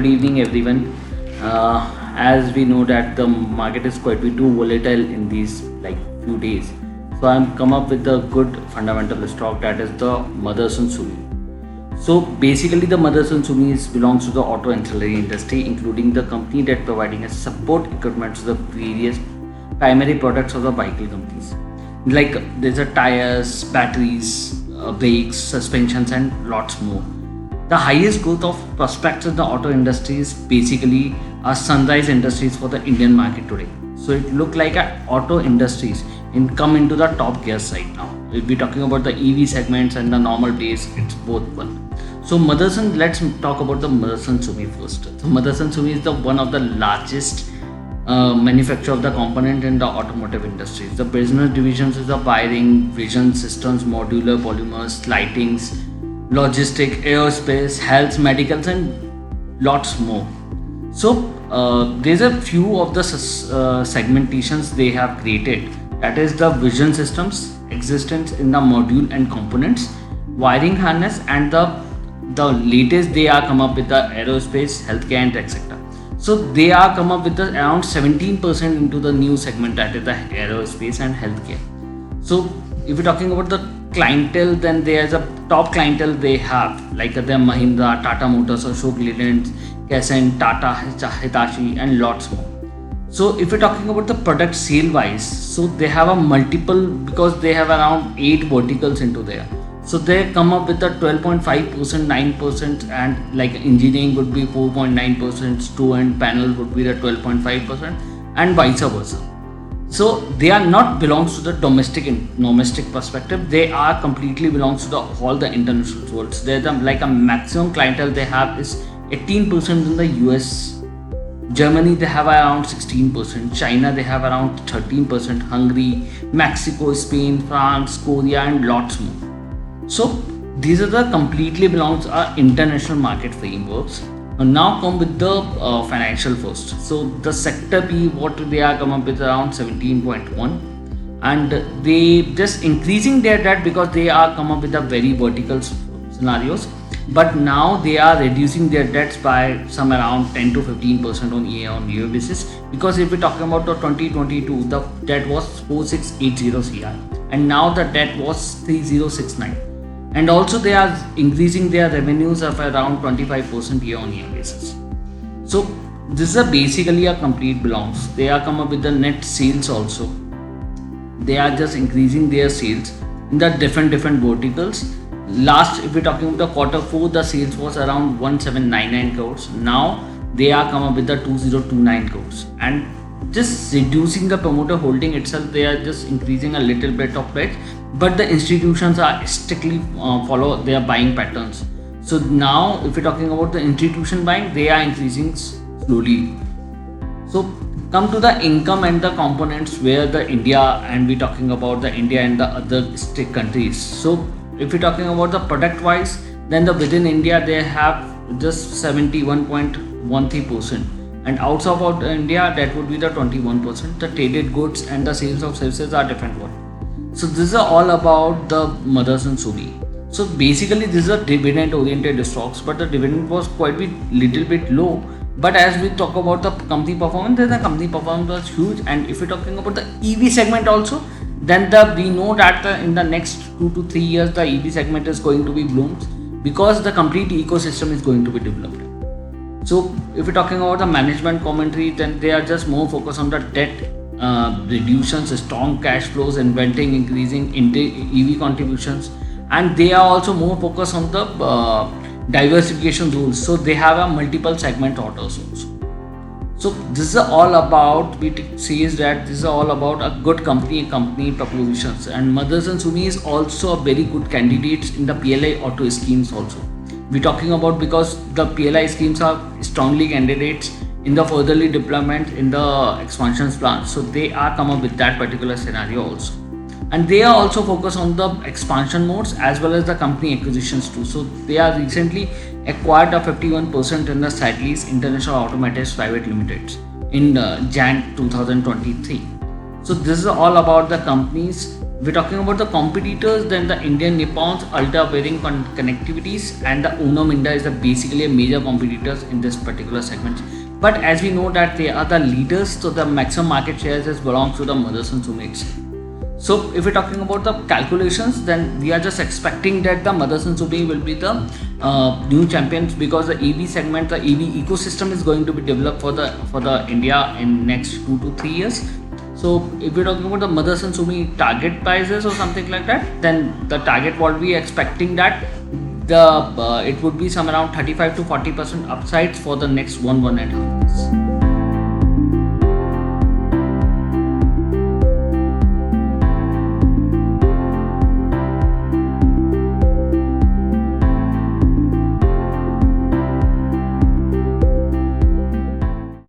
good evening, everyone. As we know that the market is quite too volatile in these few days, so I'm come up with a good fundamental stock, that is the Motherson Sumi. So basically, the Motherson Sumi belongs to the Auto Ancillary Industry, including the company that providing a support equipment to the various primary products of the vehicle companies. Like there's a tires, batteries, brakes, suspensions, and lots more. The highest growth of prospects in the auto industry is basically a sunrise industries for the Indian market today. So it look like auto industries come into the top gear side now. We'll be talking about the EV segments and the normal days. It's both one. So Motherson, let's talk about the Motherson Sumi first. So Motherson Sumi is the one of the largest manufacturer of the component in the automotive industry. The business divisions is the wiring, vision systems, modular polymers, lightings, logistic, aerospace, health, medicals, and lots more. So there's a few of the segmentations they have created. That is the vision systems, existence in the module and components, wiring harness, and the latest they are come up with the aerospace, healthcare, and etc. So they are come up with around 17% into the new segment, that is the aerospace and healthcare. So if we're talking about the clientele, then there's a top clientele they have, like the Mahindra, Tata Motors, Ashok Leyland, Kesen, Tata, Hitachi, and lots more. So if we're talking about the product sale wise, so they have a multiple, because they have around 8 verticals into there. So they come up with a 12.5%, 9%, and like engineering would be 4.9%, store and panel would be the 12.5%, and vice versa. So they are not belongs to the domestic perspective. They are completely belongs to all the international worlds. There's like a maximum clientele they have is 18% in the US. Germany they have around 16%. China they have around 13%. Hungary, Mexico, Spain, France, Korea, and lots more. So these are the completely belongs to international market frameworks. Now come with the financial first. So the sector B, what they are come up with around 17.1, and they just increasing their debt because they are come up with a very vertical scenarios. But now they are reducing their debts by some around 10 to 15% on year basis, because if we're talking about the 2022, the debt was 4680 CR, and now the debt was 3069. And also they are increasing their revenues of around 25% year-on-year basis. So this is basically a complete belongs. They are come up with the net sales also. They are just increasing their sales in the different verticals. Last, if we're talking about the quarter 4, the sales was around 1799 crores. Now they are come up with the 2029 crores. And just reducing the promoter holding itself, they are just increasing a little bit of it, but the institutions are strictly follow their buying patterns. So now if we're talking about the institution buying, they are increasing slowly. So come to the income and the components, where the India, and we're talking about the India and the other state countries. So if we're talking about the product wise, then the within India they have just 71.13%. And outside of India, that would be the 21%. The traded goods and the sales of services are different one. So this is all about the Motherson Sumi. So basically this is a dividend oriented stocks, but the dividend was quite little bit low. But as we talk about the company performance, then the company performance was huge. And if we're talking about the EV segment also, then we know that in the next 2 to 3 years the EV segment is going to be bloomed, because the complete ecosystem is going to be developed. So if we're talking about the management commentary, then they are just more focused on the debt reductions, strong cash flows, inventing, increasing EV contributions, and they are also more focused on the diversification rules. So they have a multiple segment orders also. So this is all about, we says that this is all about a good company propositions, and Motherson Sumi is also a very good candidate in the PLI auto schemes also. We're talking about, because the PLI schemes are strongly candidates in the furtherly deployment in the expansions plan. So they are come up with that particular scenario also. And they are also focused on the expansion modes as well as the company acquisitions too. So they are recently acquired a 51% in the Cycles International Automotive Private Limited in Jan 2023. So this is all about the companies If we're talking about the competitors, then the Indian Nippon's Ultra Bearing Connectivities and the Uno Minda is basically a major competitors in this particular segment. But as we know that they are the leaders, so the maximum market shares is belongs to the Motherson Sumi itself. So if we're talking about the calculations, then we are just expecting that the Motherson Sumi will be the new champions, because the EV segment, the EV ecosystem is going to be developed for the India in next 2 to 3 years. So if we're talking about the Motherson Sumi target prices or something like that, then the target what we are expecting that it would be some around 35 to 40% upsides for the next 1.5 years.